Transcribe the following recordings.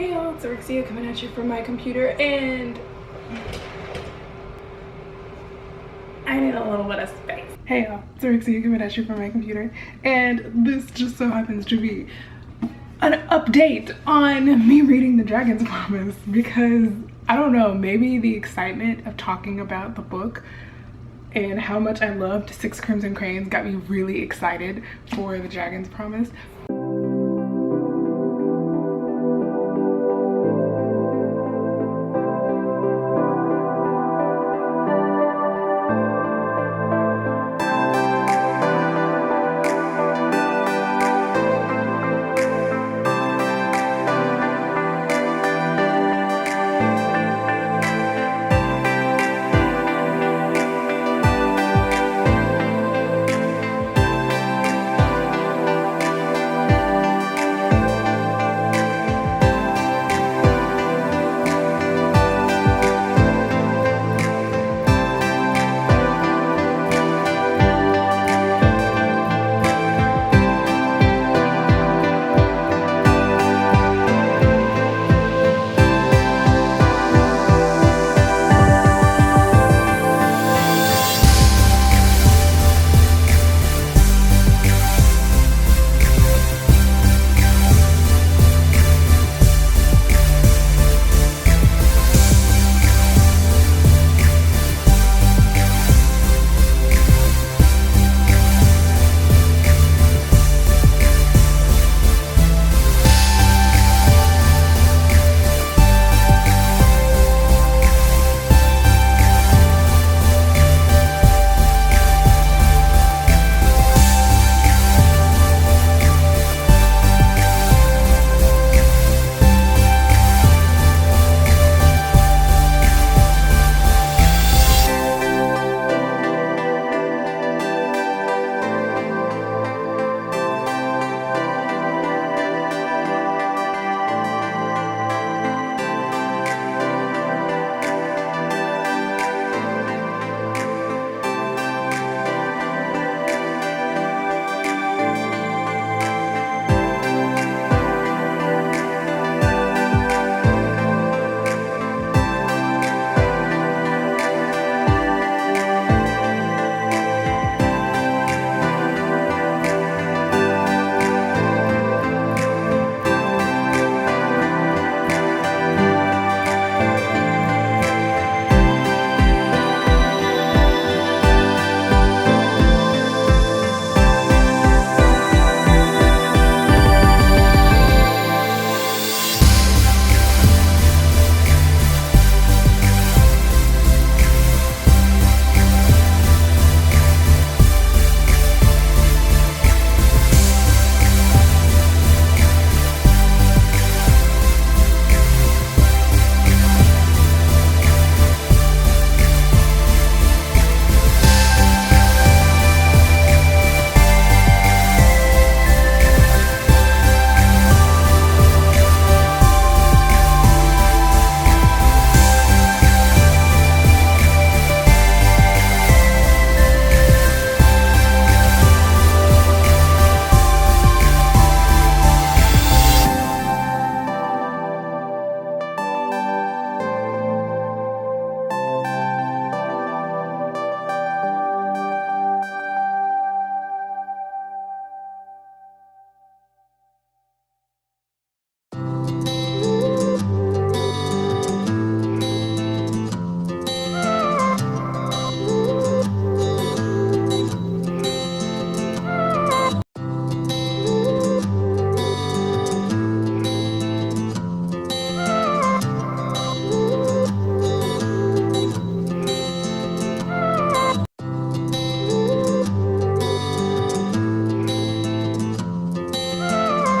Hey y'all, it's Auryxia coming at you from my computer, and I need a little bit of space. Hey y'all, it's Auryxia coming at you from my computer, and this just so happens to be an update on me reading The Dragon's Promise, because I don't know, maybe the excitement of talking about the book and how much I loved Six Crimson Cranes got me really excited for The Dragon's Promise.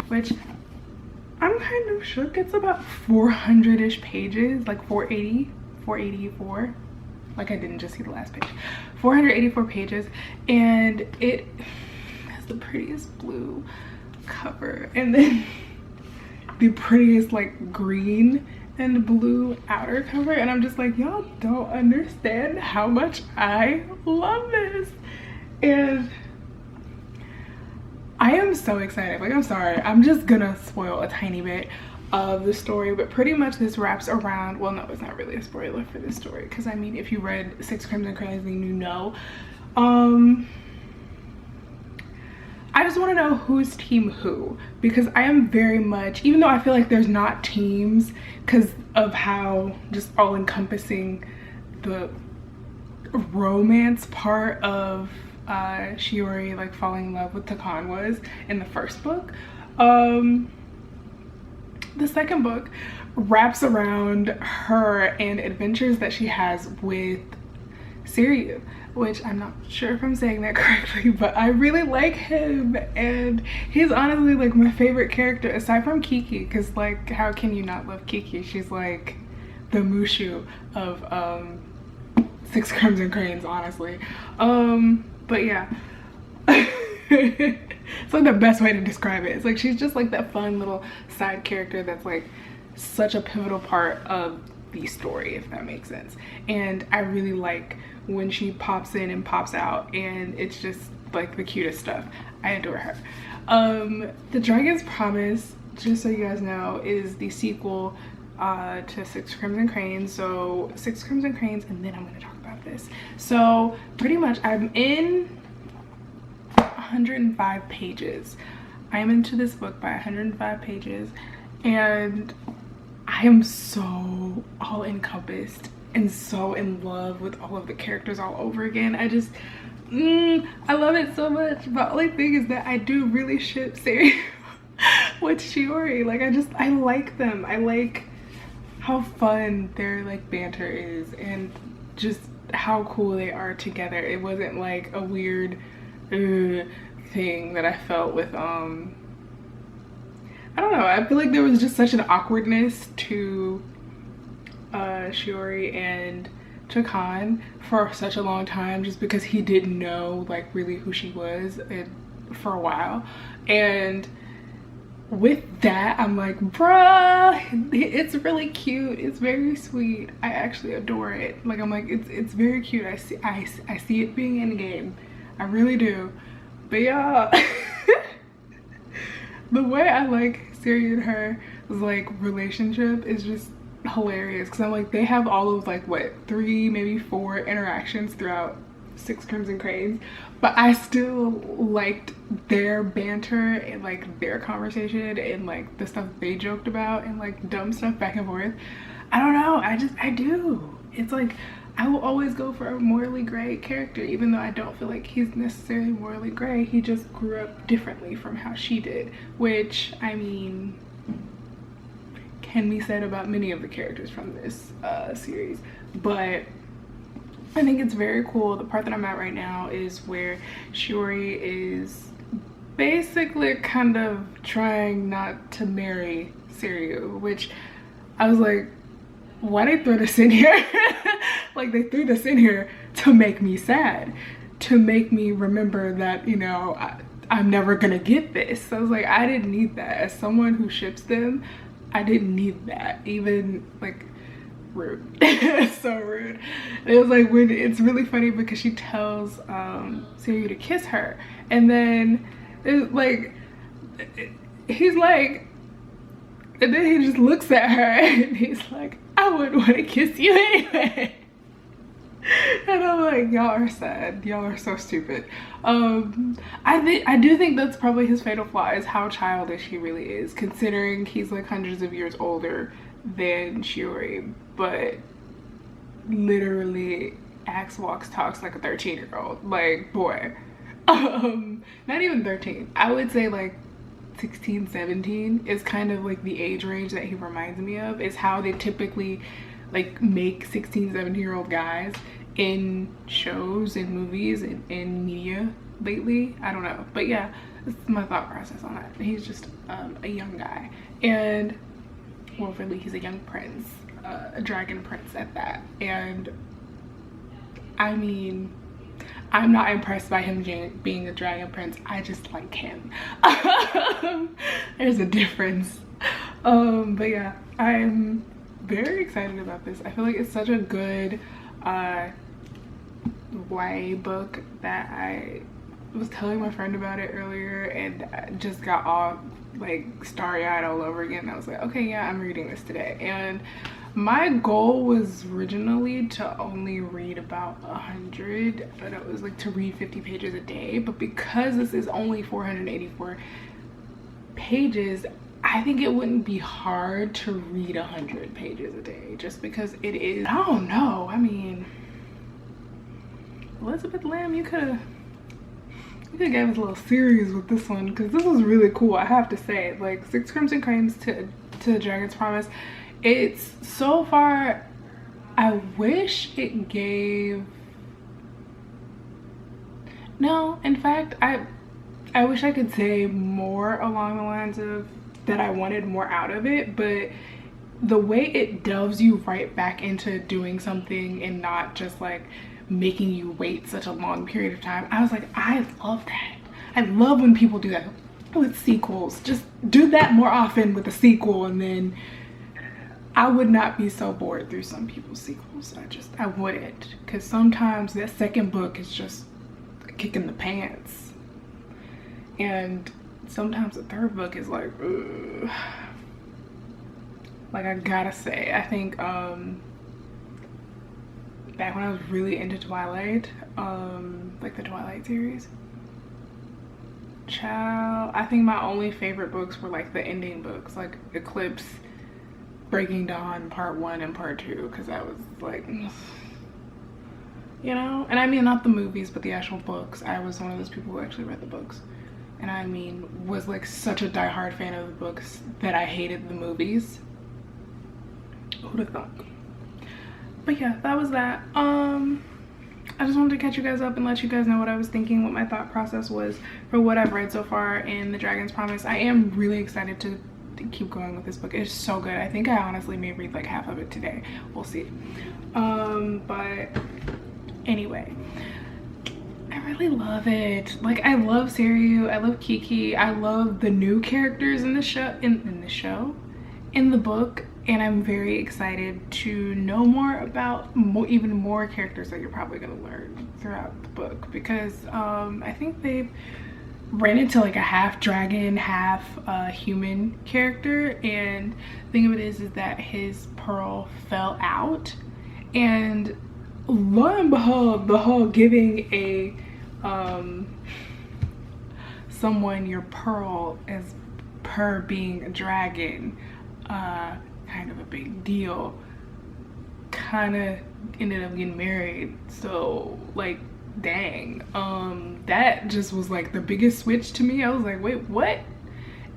Which I'm kind of shook. It's about 400-ish pages, like 480, 484. Like I didn't just see the last page. 484 pages, and it has the prettiest blue cover, and then the prettiest like green and blue outer cover, and I'm just like, y'all don't understand how much I love this. And I am so excited. Like, I'm sorry, I'm just gonna spoil a tiny bit. of the story, but pretty much this wraps around, well, no, it's not really a spoiler for this story, because I mean, if you read Six Crimson Cranes, then you know. I just want to know who's team who, because I am very much, even though I feel like there's not teams because of how just all-encompassing the romance part of Shiori like falling in love with Takan was in the first book. The second book wraps around her and adventures that she has with Siryu, which I'm not sure if I'm saying that correctly, but I really like him, and he's honestly like my favorite character aside from Kiki, because like how can you not love Kiki? She's like the Mushu of Six Crimson Cranes, honestly. But yeah. It's like the best way to describe it. It's like she's just like that fun little side character that's like such a pivotal part of the story, if that makes sense. And I really like when she pops in and pops out, and it's just like the cutest stuff. I adore her. The Dragon's Promise, just so you guys know, is the sequel to Six Crimson Cranes. So Six Crimson Cranes, and then I'm going to talk about this. So pretty much I'm in 105 pages. I am into this book by 105 pages, and I am so all encompassed and so in love with all of the characters all over again. I just I love it so much. The only thing is that I do really ship Siri with Shiori. Like I like them. I like how fun their like banter is, and just how cool they are together. It wasn't like a weird thing that I felt with I don't know, I feel like there was just such an awkwardness to Shiori and Takan for such a long time, just because he didn't know like really who she was for a while. And with that, I'm like, bruh, it's really cute, it's very sweet, I actually adore it. Like I'm like, it's very cute. I see it being in game, I really do. But yeah, the way I like Siri and her like relationship is just hilarious, because I'm like, they have all of like what, 3 maybe 4 interactions throughout Six Crimson Cranes, but I still liked their banter and like their conversation and like the stuff they joked about and like dumb stuff back and forth. I don't know, I do. It's like I will always go for a morally gray character, even though I don't feel like he's necessarily morally gray. He just grew up differently from how she did, which I mean can be said about many of the characters from this series. But I think it's very cool. The part that I'm at right now is where Shiori is basically kind of trying not to marry Siryu, which I was like, why they throw this in here? Like they threw this in here to make me sad, to make me remember that, you know, I'm never gonna get this. So I was like, I didn't need that. As someone who ships them, I didn't need that. Even like rude. So rude. And it was like, when it's really funny because she tells Siryu to kiss her, and then it's like he's like, and then he just looks at her and he's like, I wouldn't want to kiss you anyway. And I'm like, y'all are sad, y'all are so stupid. I do think that's probably his fatal flaw, is how childish he really is, considering he's like hundreds of years older than Shiori, but literally acts, walks, talks like a 13-year-old. Like, boy. Not even 13, I would say like 16, 17 is kind of like the age range that he reminds me of, is how they typically like make 16, 17-year-old guys in shows and movies and in media lately. I don't know, but yeah, this is my thought process on that. He's just a young guy, and well, really, he's a young prince, a dragon prince at that. And I mean, I'm not impressed by him being a dragon prince. I just like him. There's a difference. But yeah, I'm very excited about this. I feel like it's such a good YA book that I was telling my friend about it earlier and I just got all like starry-eyed all over again. I was like, okay, yeah, I'm reading this today. And my goal was originally to only read about 100, but it was like to read 50 pages a day. But because this is only 484 pages, I think it wouldn't be hard to read 100 pages a day, just because it is, I don't know, I mean, Elizabeth Lamb, you could have gave us a little series with this one, because this was really cool, I have to say. Like, Six Crimson Cranes to the Dragon's Promise, it's so far, I wish it gave, no, in fact, I wish I could say more along the lines of that I wanted more out of it, but the way it delves you right back into doing something and not just like making you wait such a long period of time, I was like, I love that. I love when people do that with sequels. Just do that more often with a sequel, and then I would not be so bored through some people's sequels. I wouldn't, because sometimes that second book is just a kick in the pants, and sometimes the third book is like, ugh. Like, I gotta say, I think back when I was really into Twilight, like the Twilight series, child, I think my only favorite books were like the ending books, like Eclipse, Breaking Dawn Part 1 and Part 2, because I was like, you know, and I mean not the movies but the actual books. I was one of those people who actually read the books, and I mean was like such a diehard fan of the books that I hated the movies. Who'd have thought? But yeah, that was that. I just wanted to catch you guys up and let you guys know what I was thinking, what my thought process was for what I've read so far in The Dragon's Promise. I am really excited to keep going with this book. It's so good. I think I honestly may read like half of it today. We'll see. But anyway, I really love it. Like, I love Seiryu, I love Kiki, I love the new characters in the show, in the book, and I'm very excited to know more about even more characters that you're probably going to learn throughout the book, because I think they ran into like a half dragon, half human character, and the thing of it is that his pearl fell out, and lo and behold, the whole giving a someone your pearl as per being a dragon, kind of a big deal, kind of ended up getting married. So like, dang, that just was like the biggest switch to me. I was like, wait, what?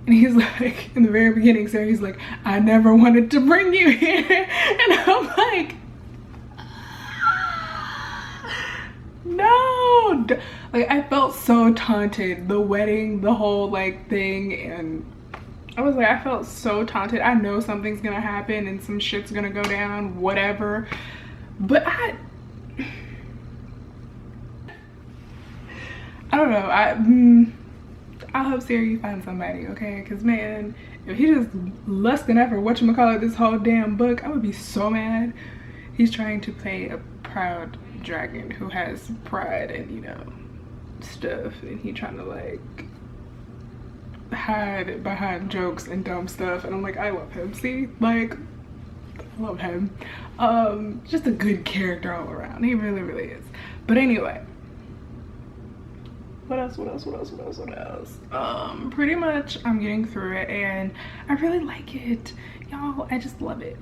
And he's like, in the very beginning, so he's like, I never wanted to bring you here. And I'm like, no. Like, I felt so taunted, the wedding, the whole like thing, and I was like, I felt so taunted. I know something's gonna happen and some shit's gonna go down, whatever, but I don't know. I hope Seiryu finds somebody, okay? Because man, if he just lusting after whatchamacallit this whole damn book, I would be so mad. He's trying to play a proud dragon who has pride and, you know, stuff, and he trying to like hide behind jokes and dumb stuff, and I'm like, I love him. See, like, I love him. Just a good character all around. He really, really is. But anyway, what else? Pretty much I'm getting through it and I really like it, y'all. I just love it.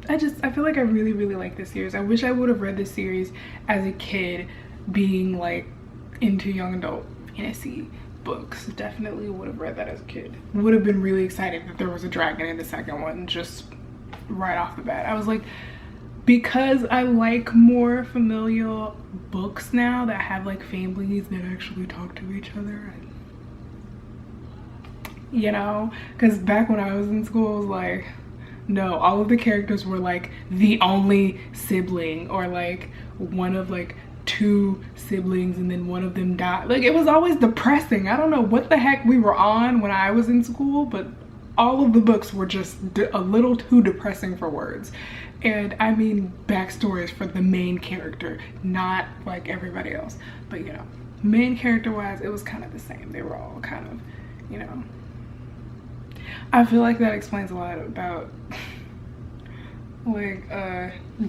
I feel like I really, really like this series. I wish I would have read this series as a kid, being like into young adult fantasy books. Definitely would have read that as a kid. Would have been really excited that there was a dragon in the second one, just right off the bat. I was like, because I like more familial books now that have like families that actually talk to each other, and, you know, because back when I was in school, it was like, no, all of the characters were like the only sibling, or like one of like two siblings and then one of them died. Like, it was always depressing. I don't know what the heck we were on when I was in school, but all of the books were just a little too depressing for words. And I mean backstories for the main character, not like everybody else. But you know, main character wise, it was kind of the same. They were all kind of, you know, I feel like that explains a lot about like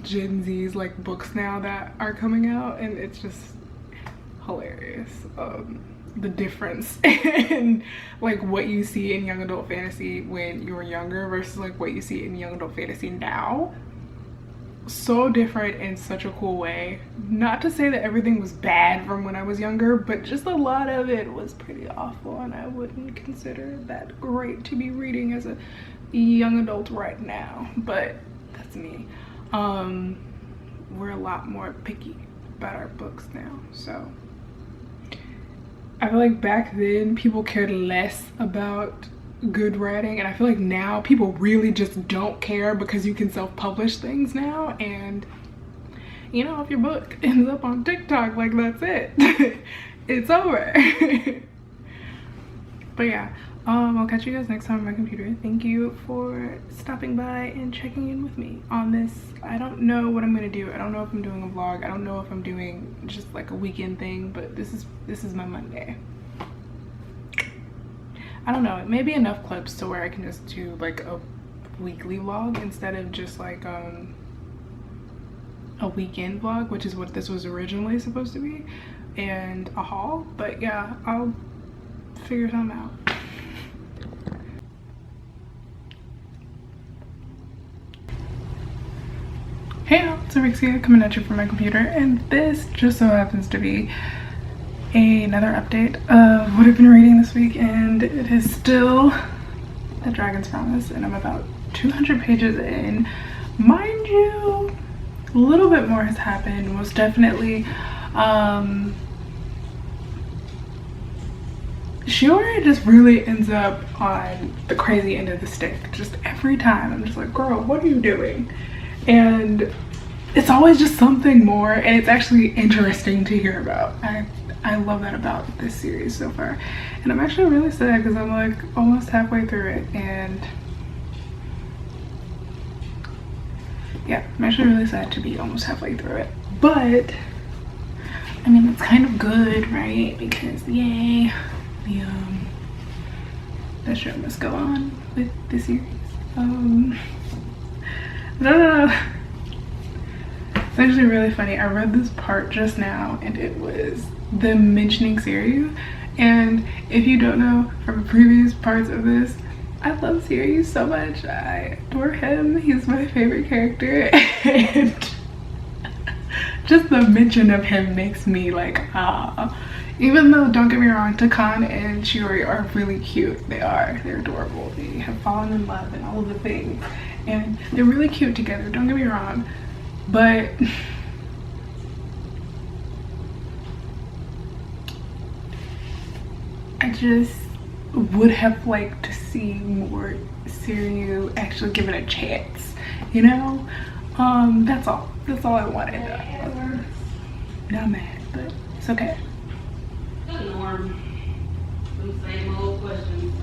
Gen Z's like books now that are coming out, and it's just hilarious. The difference in like what you see in young adult fantasy when you were younger versus like what you see in young adult fantasy now. So different in such a cool way. Not to say that everything was bad from when I was younger, but just a lot of it was pretty awful, and I wouldn't consider that great to be reading as a young adult right now. But that's me. We're a lot more picky about our books now, so I feel like back then people cared less about good writing, and I feel like now people really just don't care because you can self-publish things now, and you know, if your book ends up on TikTok, like, that's it. It's over. But yeah, I'll catch you guys next time on my computer. Thank you for stopping by and checking in with me on this. I don't know what I'm gonna do. I don't know if I'm doing a vlog. I don't know if I'm doing just like a weekend thing, but this is my Monday. I don't know, it may be enough clips to where I can just do like a weekly vlog instead of just like a weekend vlog, which is what this was originally supposed to be, and a haul. But yeah, I'll figure something out. Hey y'all, it's Auryxia coming at you from my computer, and this just so happens to be another update of what I've been reading this week, and it is still The Dragon's Promise, and I'm about 200 pages in. Mind you, a little bit more has happened, most definitely. Shiori just really ends up on the crazy end of the stick. Just every time I'm just like, girl, what are you doing? And it's always just something more, and it's actually interesting to hear about. I love that about this series so far, and I'm actually really sad because I'm like almost halfway through it, and yeah, I'm actually really sad to be almost halfway through it. But I mean, it's kind of good, right? Because yay, the show must go on with the series. No. It's actually really funny. I read this part just now, and it was them mentioning Sirius, and if you don't know from previous parts of this, I love Sirius so much. I adore him. He's my favorite character, and just the mention of him makes me like, ah. Even though, don't get me wrong, Takan and Shiori are really cute. They're adorable. They have fallen in love and all of the things, and they're really cute together, don't get me wrong. But I just would have liked to see more Sirius actually given a chance, you know? That's all I wanted. Not mad, but it's okay. Norm. Some same old questions.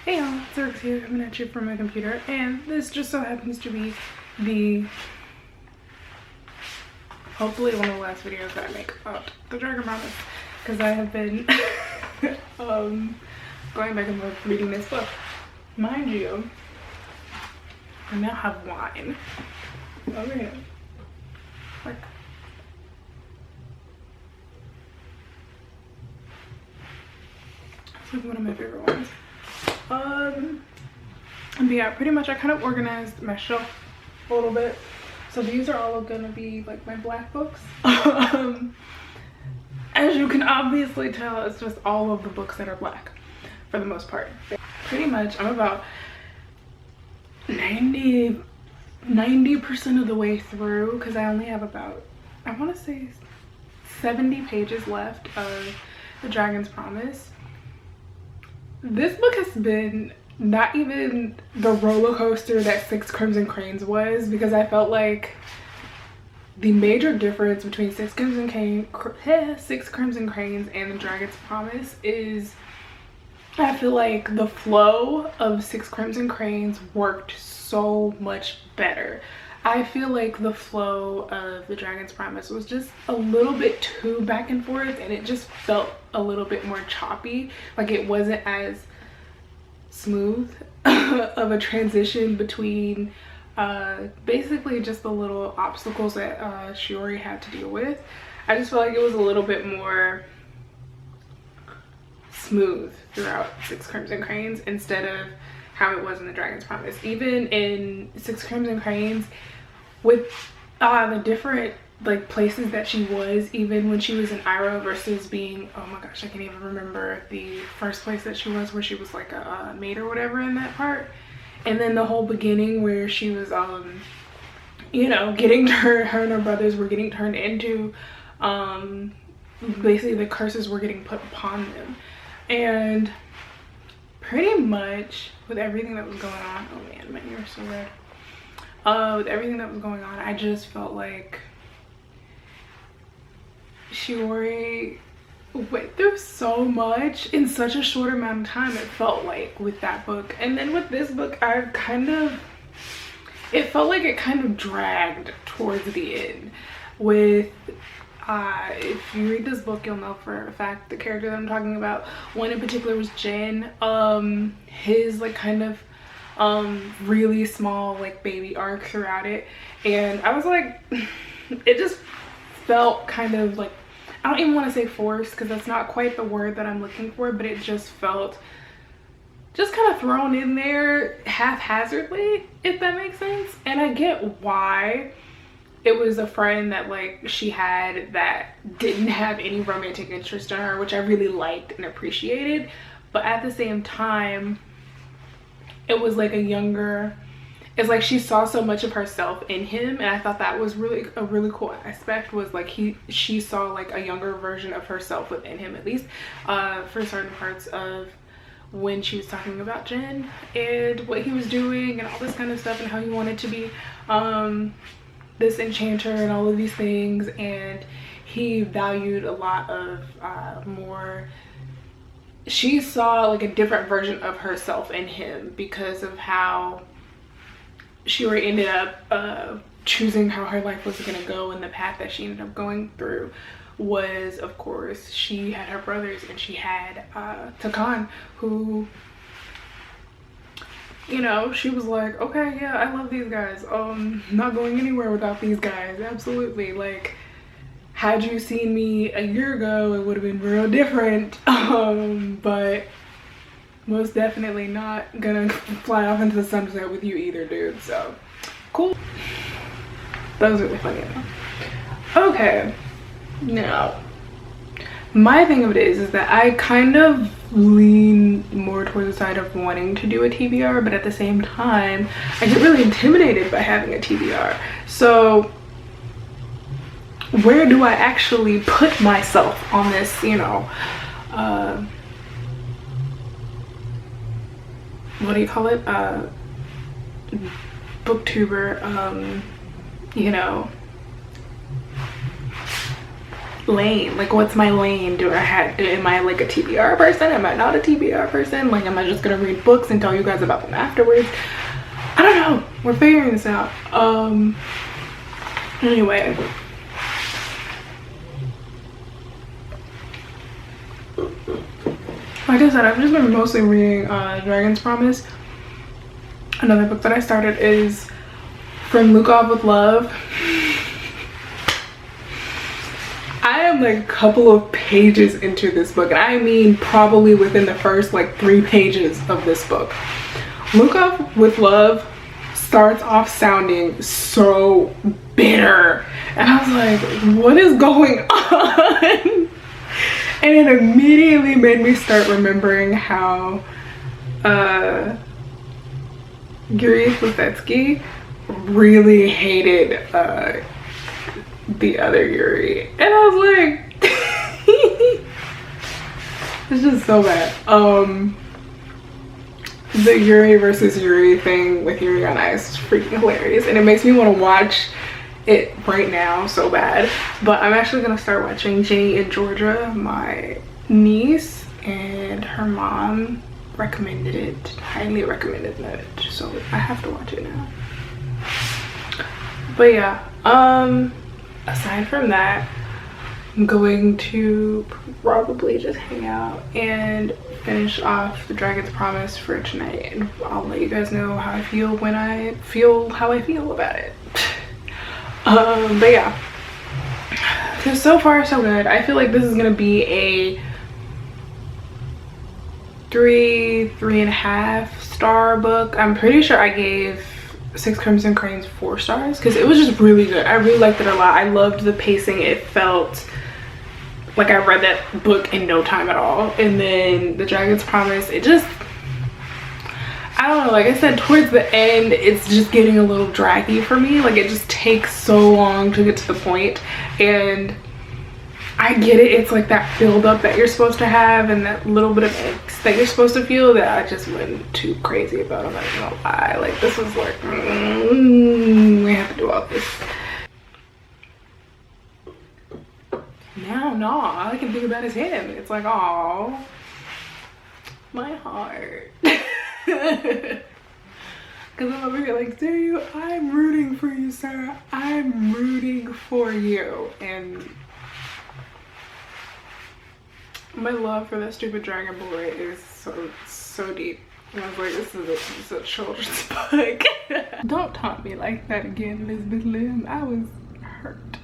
Hey y'all, it's Auryxia coming at you from my computer, and this just so happens to be the hopefully one of the last videos that I make about The Dragon Promise, because I have been going back and forth reading this book. Mind you, I now have wine over here. Like, it's like one of my favorite ones. But yeah, pretty much I kind of organized my shelf a little bit. So these are all gonna be like my black books. As you can obviously tell, it's just all of the books that are black for the most part. Pretty much I'm about 90% of the way through, because I only have about, I want to say 70 pages left of The Dragon's Promise. This book has been not even the roller coaster that Six Crimson Cranes was, because I felt like the major difference between Six Crimson Cranes and The Dragon's Promise is I feel like the flow of Six Crimson Cranes worked so so much better. I feel like the flow of The Dragon's Promise was just a little bit too back and forth, and it just felt a little bit more choppy. Like it wasn't as smooth of a transition between basically just the little obstacles that Shiori had to deal with. I just felt like it was a little bit more smooth throughout Six Crimson Cranes instead of how it was in The Dragon's Promise. Even in Six Crimson Cranes, with the different like places that she was, even when she was in Iroh versus being, oh my gosh, I can't even remember the first place that she was, where she was like a maid or whatever in that part. And then the whole beginning where she was you know, getting her and her brothers were getting turned into basically the curses were getting put upon them. And pretty much with everything that was going on, oh man, my ear is so red. With everything that was going on, I just felt like Shiori went through so much in such a short amount of time, it felt like, with that book. And then with this book, it felt like it kind of dragged towards the end. With if you read this book, you'll know for a fact the character that I'm talking about. One in particular was Jin. His like kind of really small like baby arc throughout it, and I was like, it just felt kind of like, I don't even want to say forced because that's not quite the word that I'm looking for, but it just felt just kind of thrown in there haphazardly, if that makes sense. And I get why. It was a friend that like she had that didn't have any romantic interest in her, which I really liked and appreciated, but at the same time it was like it's like she saw so much of herself in him, and I thought that was really a really cool aspect, was like she saw like a younger version of herself within him, at least for certain parts of when she was talking about Jin and what he was doing and all this kind of stuff, and how he wanted to be this enchanter and all of these things. And he valued a lot of more, she saw like a different version of herself in him because of how Shiori ended up choosing how her life was going to go, and the path that she ended up going through was, of course, she had her brothers and she had Takan, who, you know, she was like, okay, yeah, I love these guys, not going anywhere without these guys, absolutely. Like, had you seen me a year ago, it would have been real different, but most definitely not gonna fly off into the sunset with you either, dude. So cool. That was really funny enough. Okay, now my thing of it is that I kind of lean more towards the side of wanting to do a TBR, but at the same time I get really intimidated by having a TBR. So where do I actually put myself on this, you know, what do you call it, booktuber, you know, lane? Like, what's my lane? Am I like a TBR person? Am I not a TBR person? Like, am I just gonna read books and tell you guys about them afterwards? I don't know, we're figuring this out. Anyway, like I said, I've just been mostly reading Dragon's Promise. Another book that I started is From Lukov with Love. I am like a couple of pages into this book, and I mean probably within the first like 3 pages of this book. Lukov with Love starts off sounding so bitter, and I was like, what is going on? And it immediately made me start remembering how Yuri Fusetsky really hated the other Yuri, and I was like, it's just so bad. The Yuri versus Yuri thing with Yuri on Ice is freaking hilarious, and it makes me want to watch it right now so bad. But I'm actually gonna start watching Ginny and Georgia. My niece and her mom recommended it, highly recommended it, so I have to watch it now. But yeah, aside from that, I'm going to probably just hang out and finish off the Dragon's Promise for tonight, and I'll let you guys know how I feel when I feel how I feel about it. But yeah, so far so good. I feel like this is gonna be a 3.5 star book. I'm pretty sure I gave Six Crimson Cranes 4 stars because it was just really good. I really liked it a lot. I loved the pacing. It felt like I read that book in no time at all. And then the Dragon's Promise, it just, I don't know, like I said, towards the end it's just getting a little draggy for me. Like it just takes so long to get to the point, and I get it, it's like that build up that you're supposed to have and that little bit of angst that you're supposed to feel that I just went too crazy about. I'm not gonna lie, like this was like, we have to do all this. Now, no, all I can think about is him. It's like, oh, my heart. Because I'm over here like, Dario, I'm rooting for you, sir. I'm rooting for you. And my love for that stupid dragon boy is so deep. And I was like, this is a children's book. Don't taunt me like that again, Elizabeth Lim. I was hurt.